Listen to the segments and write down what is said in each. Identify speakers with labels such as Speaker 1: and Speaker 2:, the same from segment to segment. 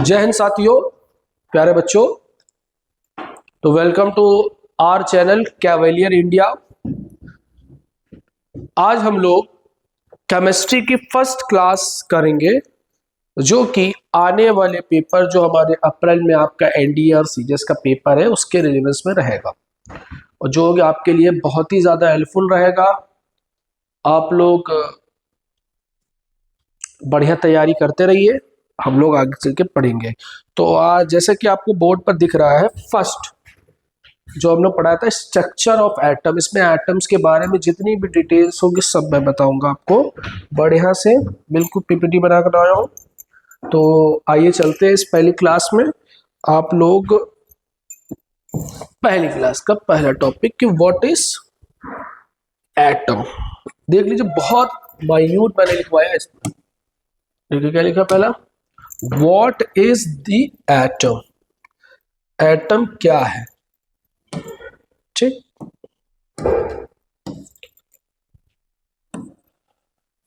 Speaker 1: जय हिंद साथियों, प्यारे बच्चों। तो welcome to our channel Cavalier India. आज हम लोग केमिस्ट्री की फर्स्ट क्लास करेंगे, जो कि आने वाले पेपर जो हमारे अप्रैल में आपका एनडीए और सीजीएस का पेपर है उसके रिलेवेंस में रहेगा, और जो कि आपके लिए बहुत ही ज़्यादा हेल्पफुल रहेगा। आप लोग बढ़िया तैयारी करते रहिए, हम लोग आगे चल के पढ़ेंगे। तो आज जैसे कि आपको बोर्ड पर दिख रहा है, फर्स्ट जो हमने पढ़ा था स्ट्रक्चर ऑफ एटम, इसमें एटम्स के बारे में जितनी भी डिटेल्स होगी सब मैं बताऊंगा आपको बढ़िया से, बिल्कुल पीपीटी बना कर आया हूँ। तो आइए चलते हैं इस पहली क्लास में। आप लोग पहली क्लास का पहला टॉपिक कि व्हाट इज एटम देख लीजिए, बहुत माइन्यूट मैंने लिखवाया इसमें। देखिए क्या लिखा पहला, what is the atom. Atom क्या है, ठीक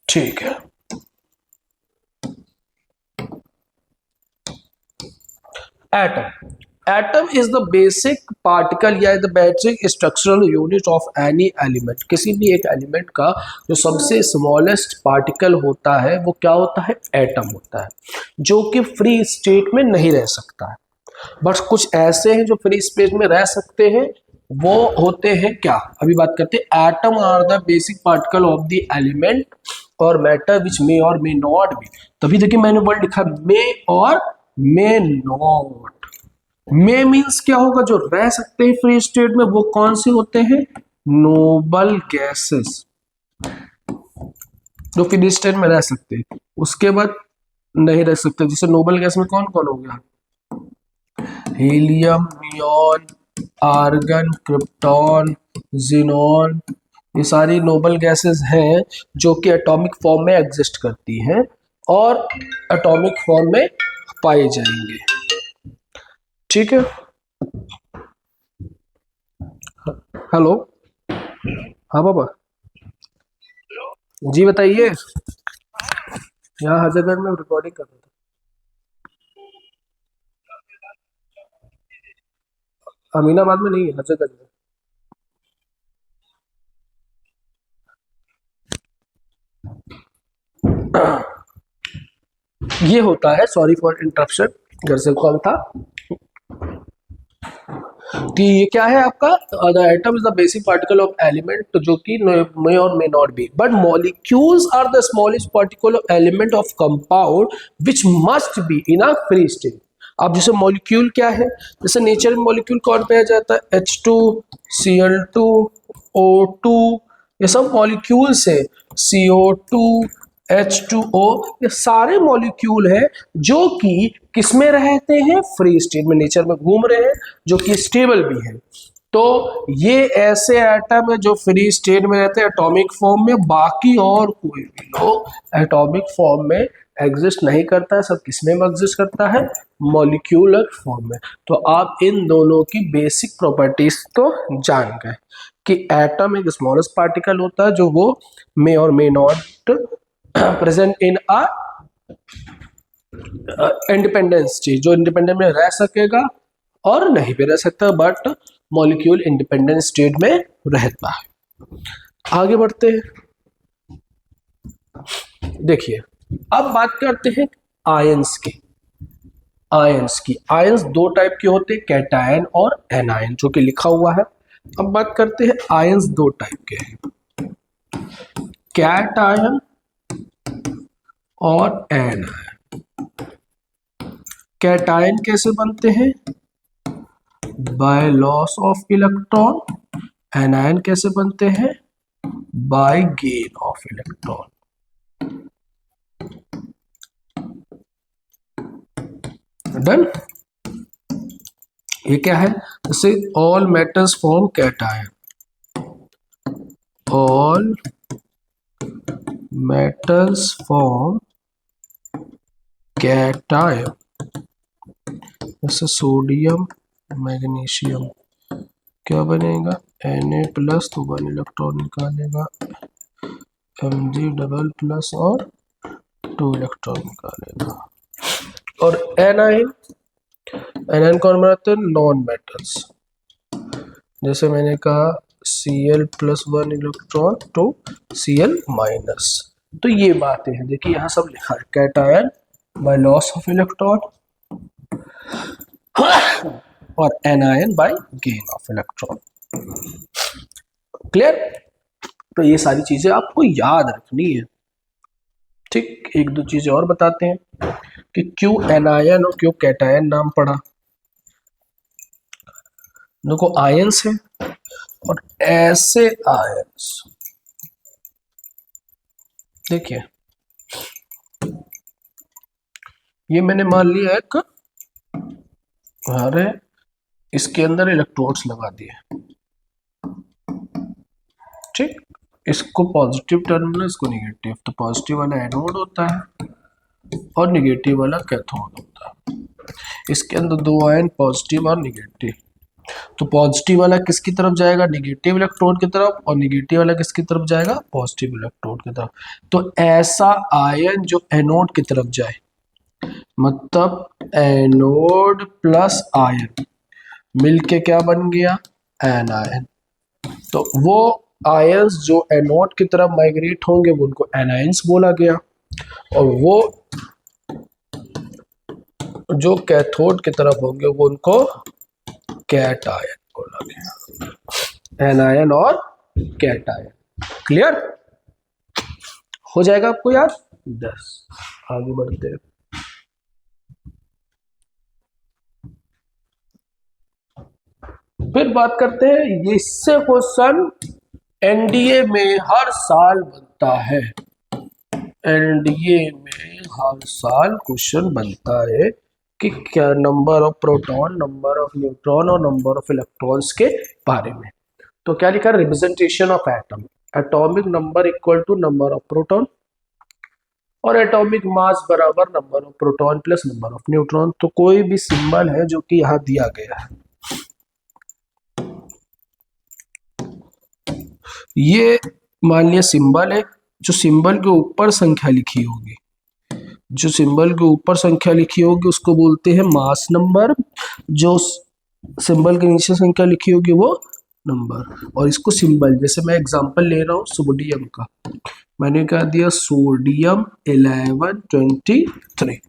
Speaker 1: ठीक है। Atom is the basic particle या the basic structural unit of any element. किसी भी एक एलिमेंट का जो सबसे स्मॉलेस्ट पार्टिकल होता है वो क्या होता है, एटम होता है, जो कि फ्री स्टेट में नहीं रह सकता है। बट कुछ ऐसे हैं जो फ्री स्पेस में रह सकते हैं, वो होते हैं क्या, अभी बात करते हैं। Atom are the basic particle of the element or matter which may और मे नॉट बी। तभी देखिए मैंने वर्ड लिखा मे और मे नॉट। मे मीन्स क्या होगा, जो रह सकते हैं फ्री स्टेट में, वो कौन से होते हैं, नोबल गैसेस, जो फ्री स्टेट में रह सकते हैं। उसके बाद नहीं रह सकते, जैसे नोबल गैस में कौन कौन हो गया, helium, neon, argon, krypton, xenon, ये सारी नोबल गैसेस हैं जो कि एटॉमिक फॉर्म में एग्जिस्ट करती हैं और एटॉमिक फॉर्म में पाए जाएंगे, ठीक है। हेलो, हाँ बाबा जी बताइए। यहाँ हर जगह में रिकॉर्डिंग कर रहा था, अमीनाबाद में नहीं है, हर जगह में। ये होता है, सॉरी फॉर इंटरप्शन, घर से कॉल था। कि ये क्या है आपका, the atom is the basic particle of element, तो जो कि मे और may not be, but molecules are the smallest particle of element of compound which must be in a free state. अब जैसे मॉलिक्यूल क्या है, जैसे नेचर में मॉलिक्यूल कौन पाया जाता है, H2, Cl2, O2, ये सब मॉलिक्यूल्स है, CO2, H2O, ये सारे मॉलिक्यूल है जो कि किस में रहते हैं, फ्री स्टेट में, नेचर में घूम रहे हैं, जो कि स्टेबल भी है। तो ये ऐसे एटम है जो फ्री स्टेट में रहते हैं एटॉमिक फॉर्म में, बाकी और कोई भी लोग एटॉमिक फॉर्म में एग्जिस्ट नहीं करता है। सब किसमें एग्जिस्ट करता है, मॉलिक्यूलर फॉर्म में। तो आप इन दोनों की बेसिक प्रॉपर्टीज तो जान गए कि एटम एक स्मॉलेस्ट पार्टिकल होता है जो वो मे और may not present in a independence चीज, जो इंडिपेंडेंट में रह सकेगा और नहीं भी रह सकता, बट मॉलिक्यूल इंडिपेंडेंट स्टेट में रहता है। आगे बढ़ते हैं, देखिए अब बात करते हैं आयंस की। आयंस दो टाइप के होते हैं, कैटायन और एनायन, जो कि लिखा हुआ है। अब बात करते हैं आयंस दो टाइप के हैं, कैटायन और एनायन। कैटायन कैसे बनते हैं, by loss of electron. Anion कैसे बनते हैं, by gain of electron. Done. ये क्या है, जैसे all metals form cation, all metals form cation, जैसे सोडियम, मैग्नीशियम, क्या बनेगा, Na+, तो 1 इलेक्ट्रॉन निकालेगा, Mg डबल प्लस और 2 इलेक्ट्रॉन निकालेगा। और एनाइन कौन बनाते हैं? Non metals. जैसे मैंने कहा Cl+1 इलेक्ट्रॉन टू Cl-। तो ये बातें हैं, देखिए यहाँ सब लिखा है, cation by loss of electron और anion by gain of electron. Clear? तो ये सारी चीजें आपको याद रखनी है। ठीक, एक दो चीजें और बताते हैं कि क्यों एनायन और क्यों कैटायन नाम पड़ा। देखो आयंस है और ऐसे आयंस, देखिए ये मैंने मान लिया एक, अरे इसके अंदर इलेक्ट्रोड्स लगा दिए, ठीक, इसको पॉजिटिव टर्मिनल, इसको निगेटिव, तो पॉजिटिव वाला एनोड होता है और निगेटिव वाला कैथोड होता है। इसके अंदर दो आयन पॉजिटिव और निगेटिव, तो पॉजिटिव वाला किसकी तरफ जाएगा? निगेटिव इलेक्ट्रोड की तरफ, और निगेटिव वाला किसकी तरफ जाएगा? पॉजिटिव इलेक्ट्रोड की तरफ। तो ऐसा आयन जो एनोड की तरफ जाए, मतलब एनोड प्लस आयन मिलके क्या बन गया? एनायन। तो वो आयंस जो एनोड की तरफ माइग्रेट होंगे वो उनको एनायंस बोला गया, और वो जो कैथोड की तरफ होंगे वो उनको कैटायन बोला गया। एनायन और कैटायन। क्लियर हो जाएगा आपको याद? 10। आगे बढ़ते हैं। फिर बात करते हैं, इससे क्वेश्चन एनडीए में हर साल बनता है। एनडीए में हर साल क्वेश्चन बनता है कि क्या number of proton, number of neutron और नंबर ऑफ इलेक्ट्रॉन्स के बारे में। तो क्या लिखा? Representation of atom, atomic number equal to number of proton और एटॉमिक मास बराबर number of proton plus number of neutron. तो कोई भी सिंबल है जो कि यहाँ दिया गया है, ये मान लिया सिंबल है, जो सिंबल के ऊपर संख्या लिखी होगी, जो सिंबल के ऊपर संख्या लिखी होगी उसको बोलते हैं मास नंबर, जो सिंबल के नीचे संख्या लिखी होगी वो नंबर। और इसको सिंबल, जैसे मैं एग्जांपल ले रहा हूँ सोडियम का, मैंने कह दिया सोडियम 1123,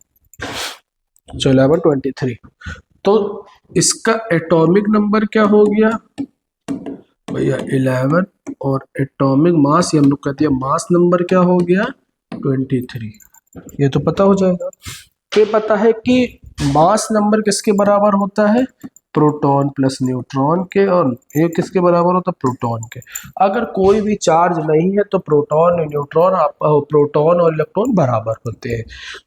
Speaker 1: जो 1123, तो इसका एटॉमिक नंबर क्या हो गया भैया? 11, और एटॉमिक मास, ये हम लोग कहते हैं मास नंबर क्या हो गया? 23। ये तो पता हो जाएगा। फिर पता है कि मास नंबर किसके बराबर होता है? प्रोटॉन प्लस न्यूट्रॉन के, और ये किसके बराबर होता है? प्रोटॉन के। अगर कोई भी चार्ज नहीं है तो प्रोटॉन और न्यूट्रॉन, प्रोटॉन और इलेक्ट्रॉन बराबर होते हैं।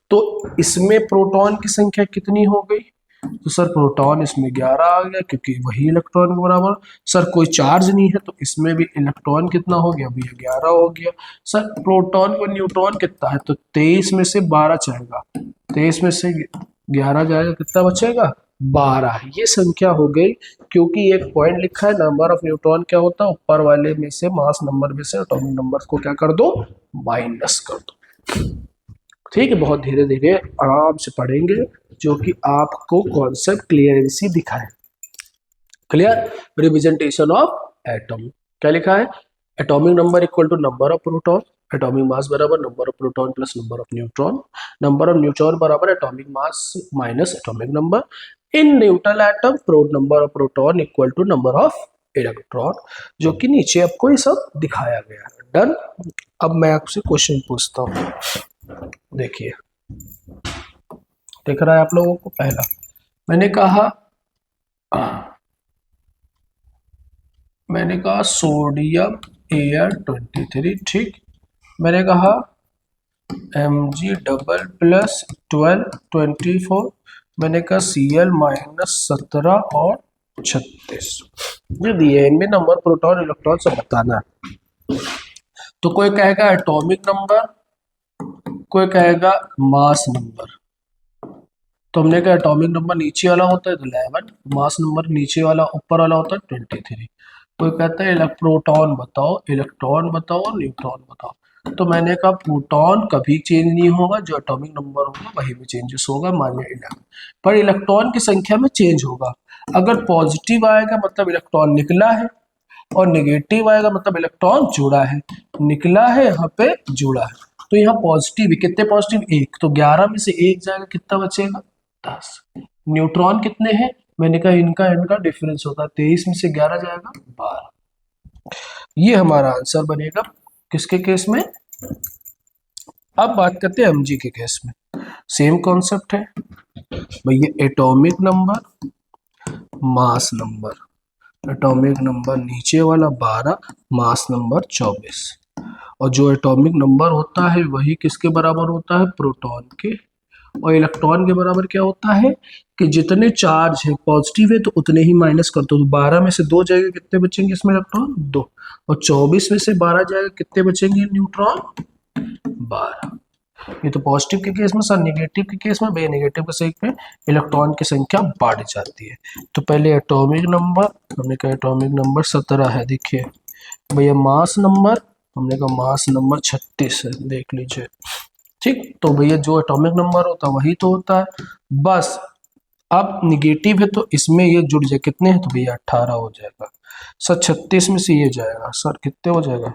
Speaker 1: तो इसमें प्रोटॉन की संख्या कितनी हो गई? तो सर प्रोटॉन इसमें 11 आ गया क्योंकि वही इलेक्ट्रॉन के बराबर। सर कोई चार्ज नहीं है तो इसमें भी इलेक्ट्रॉन कितना हो गया भैया? 11 हो गया। सर प्रोटॉन और न्यूट्रॉन कितना है? तो 23 में से 12 जाएगा, 23 में से 11 जाएगा, कितना बचेगा? 12। ये संख्या हो गई, क्योंकि एक पॉइंट लिखा है नंबर ऑफ न्यूट्रॉन क्या होता है? ऊपर वाले में से, मास नंबर में से एटॉमिक नंबर को क्या कर दो? माइनस कर दो। ठीक है, बहुत धीरे धीरे आराम से पढ़ेंगे जो कि आपको कॉन्सेप्ट क्लियरेंसी दिखाए। क्लियर? रिप्रेजेंटेशन ऑफ एटम क्या लिखा है? Atomic number equal to number of proton, atomic mass बराबर number of proton plus number of neutron, number of neutron बराबर atomic mass minus atomic number. In neutral atom number of proton equal to number of electron, जो कि नीचे आपको ये सब दिखाया गया है। डन। अब मैं आपसे क्वेश्चन पूछता हूँ, देखिए दिख रहा है आप लोगों को? पहला मैंने कहा सोडियम Ar23, ठीक। मैंने कहा Mg डबल प्लस 1224, मैंने कहा Cl-17 और 36 जो दिए, इनमें नंबर प्रोटॉन इलेक्ट्रॉन सब बताना है। तो कोई कहेगा एटॉमिक नंबर, कोई कहेगा मास नंबर। तो हमने कहा एटॉमिक नंबर नीचे वाला होता है तो 11, मास नंबर नीचे वाला ऊपर वाला होता है 23। कोई कहता है प्रोटॉन बताओ, इलेक्ट्रॉन बताओ और न्यूट्रॉन बताओ। तो मैंने कहा प्रोटॉन कभी चेंज नहीं होगा, जो एटॉमिक नंबर होगा वही में चेंजेस होगा, मान लिया 11, पर इलेक्ट्रॉन की संख्या में चेंज होगा। अगर पॉजिटिव आएगा मतलब इलेक्ट्रॉन निकला है, और नेगेटिव आएगा मतलब इलेक्ट्रॉन जुड़ा है। निकला है यहाँ पे, जुड़ा है, तो यहाँ पॉजिटिव, कितने पॉजिटिव, 1, तो 11 में से 1 जाएगा, कितना बचेगा, 10। न्यूट्रॉन कितने हैं, मैंने कहा इनका इनका डिफरेंस होता है, 23 में से 11 जाएगा 12। ये हमारा आंसर बनेगा किसके केस में। अब बात करते हैं mg के केस में। सेम कॉन्सेप्ट है भैया, atomic number, mass number. Atomic number नीचे वाला 12, मास नंबर 24, और जो एटॉमिक नंबर होता है वही किसके बराबर होता है, प्रोटॉन के। और इलेक्ट्रॉन के बराबर क्या होता है कि जितने चार्ज है पॉजिटिव है तो उतने ही माइनस कर दो, तो 12 में से 2 जाएगा, कितने बचेंगे इसमें इलेक्ट्रॉन, 2, और 24 में से 12 जाएगा, कितने बचेंगे न्यूट्रॉन, 12। ये तो पॉजिटिव के केस में सर, नेगेटिव के केस में भैया नेगेटिव के केस में इलेक्ट्रॉन की संख्या बढ़ जाती है। तो पहले एटॉमिक नंबर, हमने कहा एटॉमिक नंबर 17 है, देखिए भैया मास नंबर, हमने कहा मास नंबर 36 है, देख लीजिए, ठीक। तो भैया जो एटॉमिक नंबर होता है वही तो होता है, बस अब निगेटिव है तो इसमें ये जुड़ जाए, कितने हैं, तो भैया 18 हो जाएगा सर, 36 में से ये जाएगा सर, कितने हो जाएगा,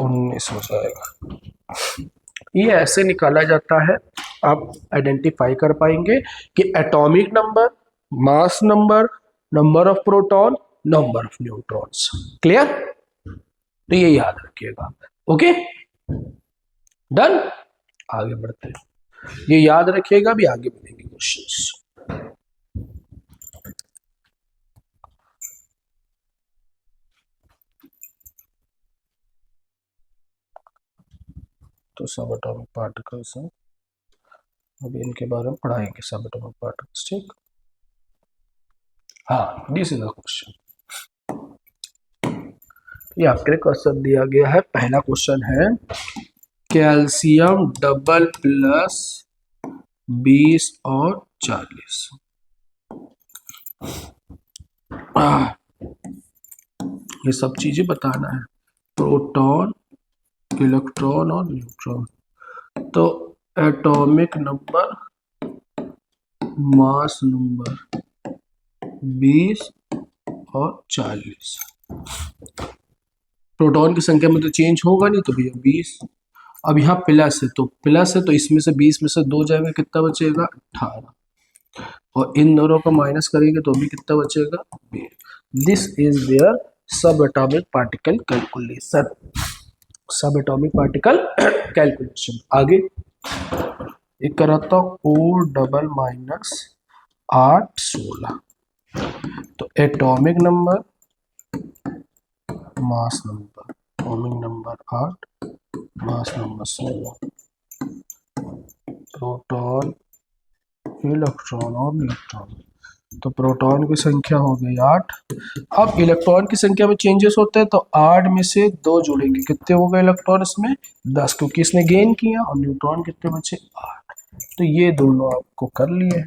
Speaker 1: 19 हो जाएगा। ये ऐसे निकाला जाता है, आप आइडेंटिफाई कर पाएंगे कि atomic number, mass number, number of proton, number of neutrons. Clear, तो ये याद रखिएगा, ओके डन। आगे बढ़ते हैं, ये याद रखिएगा, भी आगे बढ़ेंगे क्वेश्चंस। तो सब एटॉमिक पार्टिकल्स हैं, अभी इनके बारे में पढ़ाएंगे, सब एटॉमिक पार्टिकल्स, ठीक। हाँ, दिस इज द क्वेश्चन, ये आपके लिए क्वेश्चन दिया गया है। पहला क्वेश्चन है कैल्शियम डबल प्लस 20 और 40। ये सब चीजें बताना है, प्रोटॉन, इलेक्ट्रॉन और न्यूट्रॉन। तो एटॉमिक नंबर, मास नंबर 20 और 40। प्रोटॉन की संख्या में तो चेंज होगा नहीं, तो भैया 20। अब यहाँ प्लस है, तो प्लस है तो इसमें से 20 में से 2 जाएगा, कितना बचेगा, 18, और इन दोनों को माइनस करेंगे तो भी कितना बचेगा, 20। दिस इज देयर सब एटॉमिक पार्टिकल कैलकुलेशन, सब एटॉमिक पार्टिकल कैलकुलेशन। आगे एक कराता हूँ, O डबल माइनस 8 16। तो atomic number, mass number, atomic number 8, mass number 16, proton, electron और न्यूट्रॉन। तो प्रोटॉन की संख्या हो गई 8। अब इलेक्ट्रॉन की संख्या में चेंजेस होते हैं, तो 8 में से 2 जुड़ेंगे, कितने हो गए इलेक्ट्रॉन इसमें, 10, क्योंकि इसने गेन किया, और न्यूट्रॉन कितने बचे, 8। तो ये दोनों आपको कर लिए।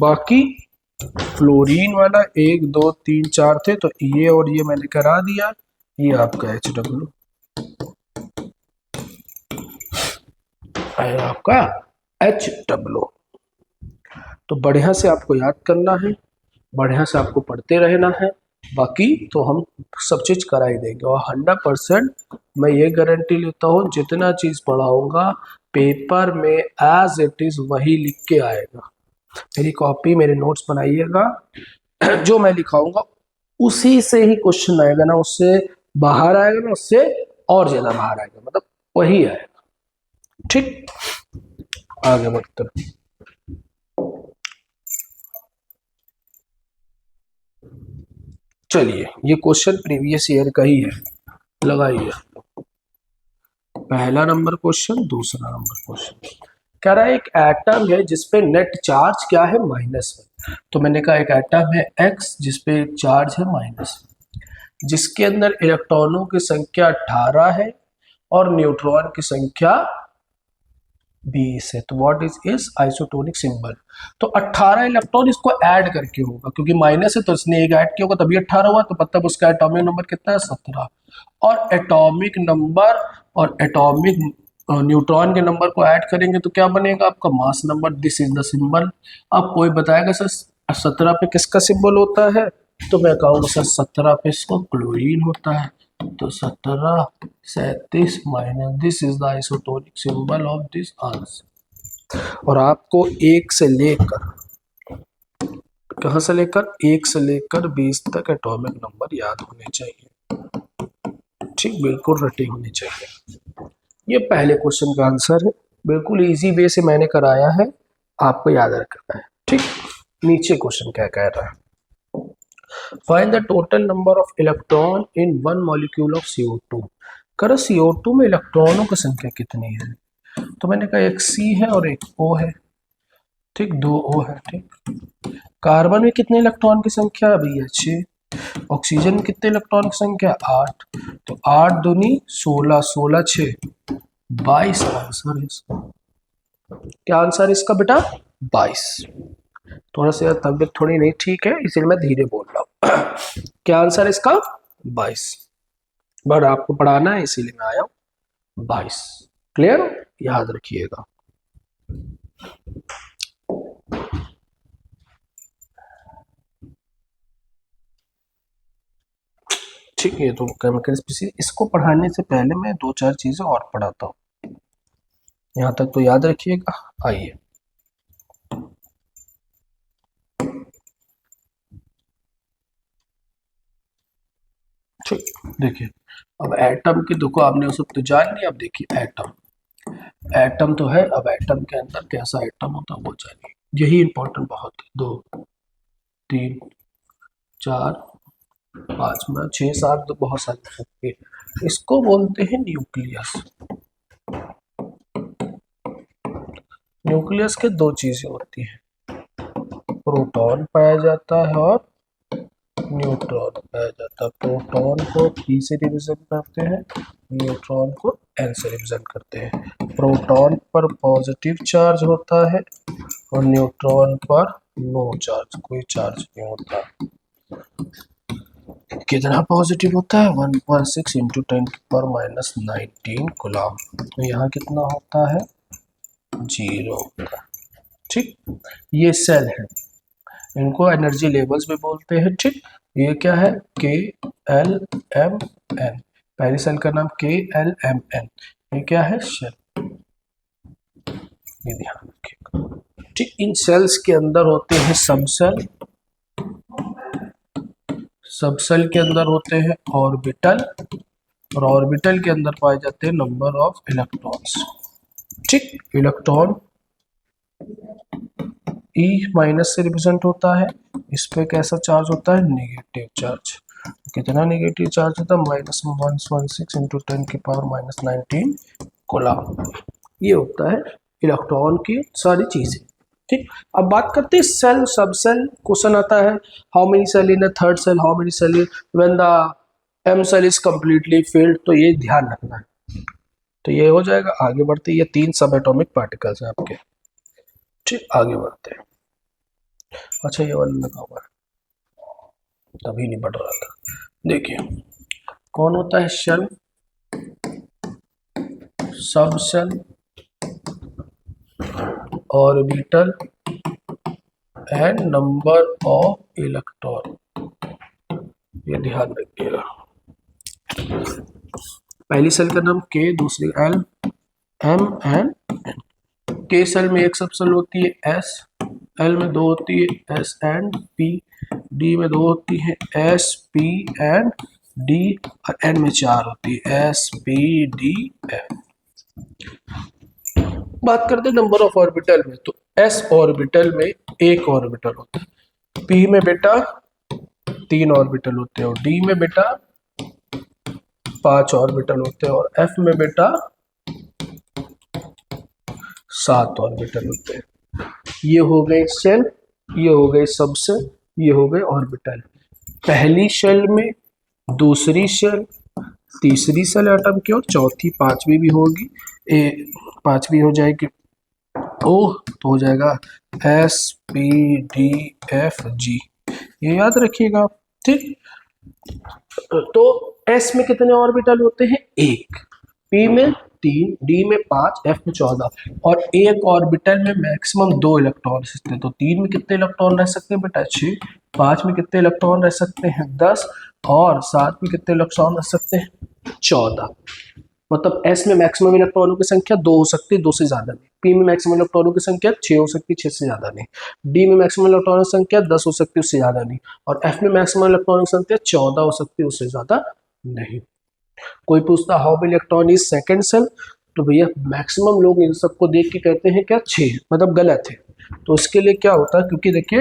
Speaker 1: बाकी फ्लोरीन वाला 1 2 3 4 थे, तो ये और ये मैंने करा दिया, ये आपका HW है, आपका HW। तो बढ़िया से आपको याद करना है, बढ़िया से आपको पढ़ते रहना है, बाकी तो हम सब चीज करा ही देंगे। और 100% मैं ये गारंटी लेता हूँ, जितना चीज पढ़ाऊंगा पेपर में एज इट इज वही लिख के आएगा। मेरी कॉपी, मेरे नोट्स बनाइएगा, जो मैं लिखाऊंगा उसी से ही क्वेश्चन आएगा, ना उससे बाहर आएगा ना उससे और ज्यादा बाहर आएगा, मतलब वही आएगा, ठीक। आगे बढ़ते हैं। चलिए, ये क्वेश्चन प्रीवियस ईयर का ही है, लगाइए। पहला नंबर क्वेश्चन, दूसरा नंबर क्वेश्चन कह रहा है एक एटम है जिसपे नेट चार्ज क्या है, -1। तो मैंने कहा एक एटम है X जिसपे एक चार्ज है -1, जिसके अंदर इलेक्ट्रॉनों की संख्या 18 है और न्यूट्रॉन की संख्या 20 है, तो व्हाट इज आइसोटोनिक सिंबल। तो 18 इलेक्ट्रॉन इसको ऐड करके होगा, क्योंकि माइनस है तो इसने एक ऐड किया होगा तभी 18 हुआ, तो मतलब उसका एटॉमिक नंबर कितना है 17। और एटॉमिक नंबर और एटॉमिक न्यूट्रॉन के नंबर को ऐड करेंगे तो क्या बनेगा आपका mass number. This is the symbol. अब कोई बताएगा सर 17 पे किसका सिंबल होता है, तो मैं कहूँगा सर 17 पे इसको क्लोरीन होता है। तो 17 37 minus this is the isotonic symbol of this answer. और आपको 1 से लेकर कहाँ से लेकर 1 से लेकर 20 तक एटॉमिक नंबर याद होने चाहिए, ठीक, बिल्कुल रटे होने चाहिए। ये पहले क्वेश्चन का आंसर है, बिल्कुल इजी वे से मैंने कराया है, आपको याद रखना है, ठीक। नीचे क्वेश्चन क्या कह रहा है, find the total number of electron in one molecule of CO2। करो CO2 में इलेक्ट्रॉनों की संख्या कितनी है, तो मैंने कहा एक C है और एक O है, ठीक, 2 O है, ठीक। कार्बन में कितने इलेक्ट्रॉन की संख्या अभी है 6, ऑक्सीजन में कितने इलेक्ट्रॉन की संख्या 8, तो 8 दूनी 16, 16 6 22 आंसर है इसका। क्या आंसर है इसका बेटा 22। थोड़ा सा तबियत थोड़ी नहीं ठीक है इसलिए मैं धीरे बोल रहा हूँ। क्या आंसर है इसका 22, बट आपको पढ़ाना है इसीलिए मैं आया हूँ 22। क्लियर, याद रखिएगा। ठीक है, तो केमिकल स्पीशीज इसको पढ़ाने से पहले मैं 2-4 चीजें और पढ़ाता हूँ, यहाँ तक तो याद रखिएगा। आइए ठीक, देखिए अब एटम की देखो आपने वो सब तो जान लिया, अब देखिए एटम, एटम तो है, अब एटम के अंदर कैसा एटम होता है वो जानिए, यही इंपॉर्टेंट बहुत है। 2 3 4 5 में 6 7 तो बहुत सारे, इसको बोलते हैं न्यूक्लियस। न्यूक्लियस के 2 चीजें होती हैं, प्रोटॉन पाया जाता है और न्यूट्रॉन पाया जाता है। प्रोटॉन को P से रिप्रेजेंट करते हैं, न्यूट्रॉन को N से रिप्रेजेंट करते हैं। प्रोटॉन पर पॉजिटिव चार्ज होता है और न्यूट्रॉन पर नो चार्ज, कोई चार्ज नहीं होता। कितना पॉजिटिव होता है 1.6 इंटू 10⁻⁻19 कूलम, तो यहाँ कितना होता है 0 होता है, ठीक। ये सेल है, इनको एनर्जी लेवल्स भी बोलते हैं, ठीक। ये क्या है KLMN, पहली सेल का नाम KLMN, ये क्या है शेल, ये ध्यान रखिएगा, ठीक। इन सेल्स के अंदर होते हैं सब सेल, सब सेल के अंदर होते हैं ऑर्बिटल, और ऑर्बिटल के अंदर पाए जाते हैं नंबर ऑफ इलेक्ट्रॉन्स, ठीक। इलेक्ट्रॉन E माइनस से रिप्रेजेंट होता है, इस पे कैसा चार्ज होता है नेगेटिव चार्ज, कितना नेगेटिव चार्ज होता है -116 इंटू 10⁻⁻19 कूलम, ये होता है इलेक्ट्रॉन की सारी चीजें, ठीक। अब बात करते हैं सेल सब सेल, क्वेश्चन आता है how many shell in a third shell, how many shell when the M shell is completely filled, तो ये ध्यान रखना है, तो ये हो जाएगा। आगे बढ़ते, ये 3 सब एटॉमिक पार्टिकल्स हैं आपके, ठीक, आगे बढ़ते हैं। अच्छा ये वाला लगा हुआ है तभी नहीं बढ़ रहा था, देखिए कौन होता है shell, subshell, orbital and number of electron, ये ध्यान रखिएगा। पहली सेल का नाम K, दूसरी L M and N। K shell में एक सब सेल होती है S, L में 2 होती है S एंड P, D में 2 होती है S P एंड D, और N में 4 होती है S P D F। बात करते हैं नंबर ऑफ ऑर्बिटल में, तो S ऑर्बिटल में एक ऑर्बिटल होता है, P में बेटा 3 ऑर्बिटल होते हैं, और D में बेटा 5 ऑर्बिटल होते हैं, और F में बेटा 7 ऑर्बिटल होते हैं। ये हो गए शेल, ये हो गए सब सेल, ये हो गए ऑर्बिटल। पहली शेल में दूसरी शेल, तीसरी सेल एटम की, और चौथी पांचवी भी होगी, पांचवी हो जाएगी O तो हो जाएगा SPDFG, ये याद रखिएगा आप। ठीक, तो S में कितने ऑर्बिटल होते हैं? एक, P में 3, D में 5, F में 14, और एक ऑर्बिटल में मैक्सिमम 2 इलेक्ट्रॉन रह सकते हैं। तो 3 में कितने इलेक्ट्रॉन रह सकते हैं बेटा? 6। 5 में कितने इलेक्ट्रॉन रह सकते हैं? 10। और 7 में कितने इलेक्ट्रॉन रह सकते हैं? 14। मतलब S में मैक्सिमम इलेक्ट्रॉनों की संख्या 2 हो सकती है, 2 से ज्यादा नहीं। P में मैक्सिमम इलेक्ट्रॉनों की संख्या 6 हो सकती है, 6 से ज्यादा नहीं। D में मैक्सिमम इलेक्ट्रॉनों की संख्या 10 हो सकती है, उससे ज्यादा नहीं। और F में मैक्सिमम इलेक्ट्रॉनों की संख्या 14 हो सकती है, उससे ज्यादा नहीं। कोई पूछता how many electron is second shell, तो भैया मैक्सिमम लोग इन सबको देख के कहते हैं क्या? 6, मतलब गलत है। तो उसके लिए क्या होता है, क्योंकि देखिए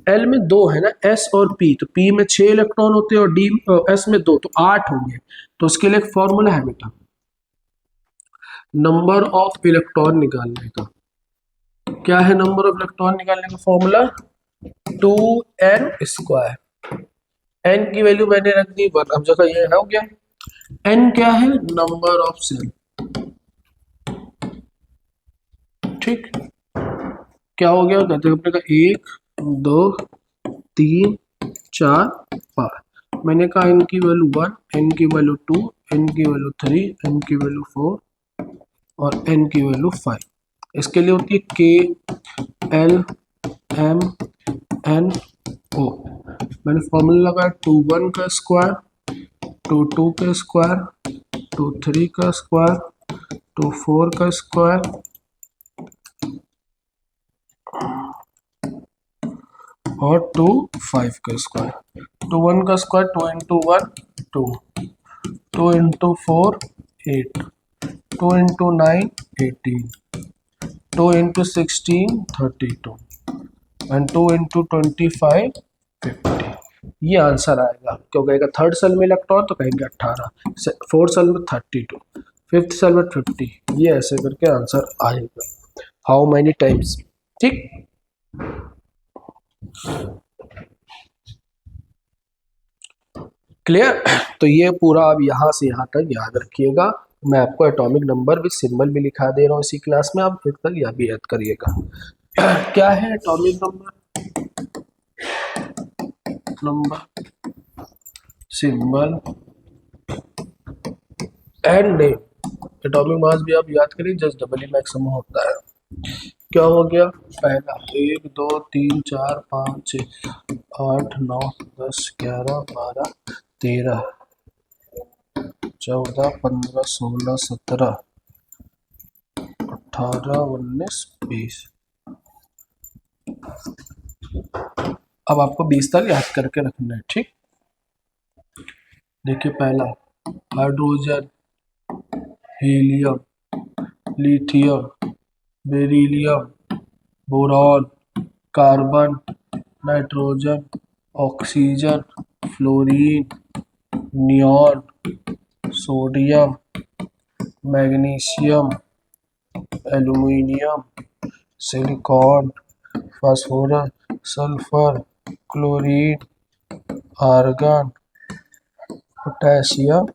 Speaker 1: एल में 2 है ना, एस और पी, तो पी में 6 इलेक्ट्रॉन होते हैं और डी एस में 2, तो 8 होंगे। तो उसके लिए एक फॉर्मूला है बेटा, नंबर ऑफ इलेक्ट्रॉन निकालने का। क्या है नंबर ऑफ इलेक्ट्रॉन निकालने का फॉर्मूला? 2n²। n की वैल्यू मैंने रख दी 1, अब जगह ये हो गया। n क्या है? Number of shell. ठीक, क्या हो गया? कहते हैं अपने का 1 2 3 4 5। मैंने कहा n की वैल्यू 1, n की वैल्यू 2, n की वैल्यू 3, n की वैल्यू 4 और n की वैल्यू 5। इसके लिए होती है k l m n o। मैंने फॉर्मूला लगाया 2 1 का स्क्वायर, 2 2 का स्क्वायर, 2 3 का स्क्वायर, 2 4 का स्क्वायर और 2 5 का स्क्वायर। 2 1 का square 2 into 1 2, 2 into 4 8, 2 into 9 18, 2 into 16 32 and 2 into 25 50। ये आंसर आएगा। क्यों कहेगा थर्ड सेल में इलेक्ट्रॉन, तो कहेंगे 18, फोर्थ सेल में 32, फिफ्थ सेल में 50। ये ऐसे करके आंसर आएगा। How many times. ठीक, क्लियर? तो ये पूरा अब यहाँ से यहाँ तक याद रखिएगा। मैं आपको एटॉमिक नंबर विद सिंबल भी लिखा दे रहा हूँ इसी क्लास में, आप एक तक यह भी याद करिएगा। क्या है atomic number? Number, symbol and name. Atomic mass भी आप याद करिए, जस्ट डबल ही मैक्सिमम होता है। क्या हो गया? पहला 1 2 3 4 5 6 8 9 10 11 12 13 14 15 16 17 18 19 20। अब आपको 20 तक याद करके रखना है। ठीक, देखिए पहला hydrogen, helium, lithium, beryllium, boron, carbon, nitrogen, oxygen, fluorine, neon, sodium, magnesium, aluminium, silicon, phosphorus, sulphur, chlorine, argon, potassium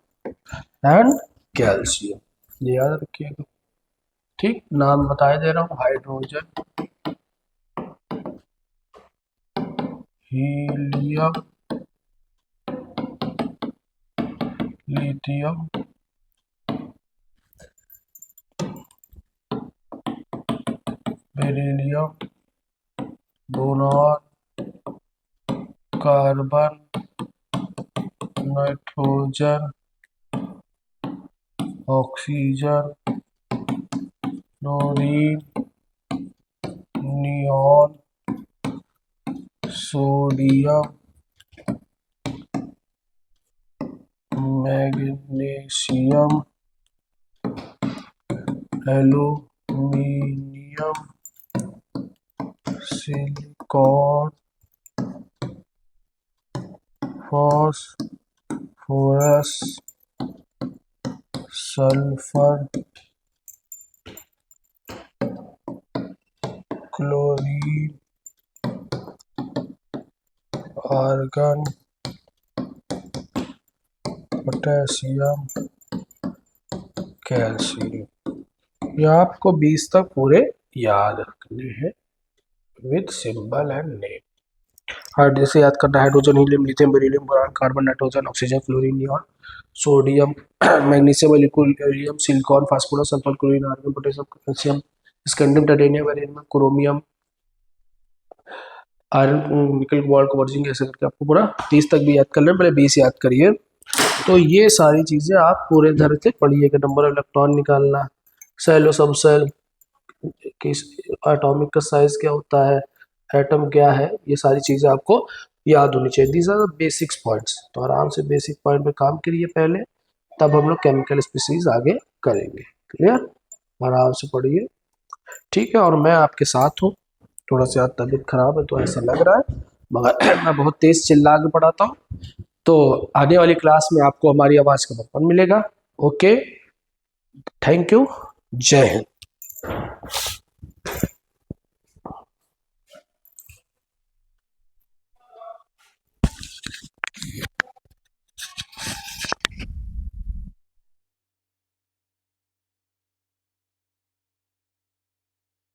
Speaker 1: and calcium. ये याद रखिएगा। ठीक, नाम बताए दे रहा हूँ, hydrogen, helium, lithium, beryllium, boron, carbon, nitrogen, oxygen, chlorine, neon, sodium, magnesium, aluminium, silicon, phosphorus, sulphur, chlorine, argon, potassium, calcium. ये आपको 20 तक पूरे याद रखने हैं विद सिंबल एंड नेम। हाँ, जैसे याद करना, hydrogen, helium, lithium, beryllium, boron, carbon, nitrogen, oxygen, fluorine, neon, sodium, magnesium, lithium, silicon, phosphorus, sulphur, chlorine, argon, potassium, calcium, scandium, titanium, वेरियम, chromium, iron, nickel, cobalt, virgin, ऐसे करके आपको पूरा 30 तक भी याद कर लें, पहले 20 याद करिए। तो ये सारी चीजें आप पूरे तरह से पढ़िएगा। नंबर ऑफ इलेक्ट्रॉन निकालना, सेल और सब सेल, किस एटॉमिक का साइज क्या होता है, एटम क्या है, ये सारी चीजें आपको याद होनी चाहिए। These are the basics points. तो आराम से बेसिक पॉइंट पे काम करिए पहले, तब हम लोग केमिकल स्पीसीज आगे करेंगे। क्लियर? आराम से पढ़िए, ठीक है। और मैं आपके साथ हूँ। थोड़ा सा तबीयत खराब है तो ऐसा लग रहा है, मगर मैं बहुत तेज चिल्ला के पढ़ाता हूँ। तो आने वाली क्लास में आपको हमारी आवाज़ का बर्पण मिलेगा। ओके, थैंक यू, जय हिंद।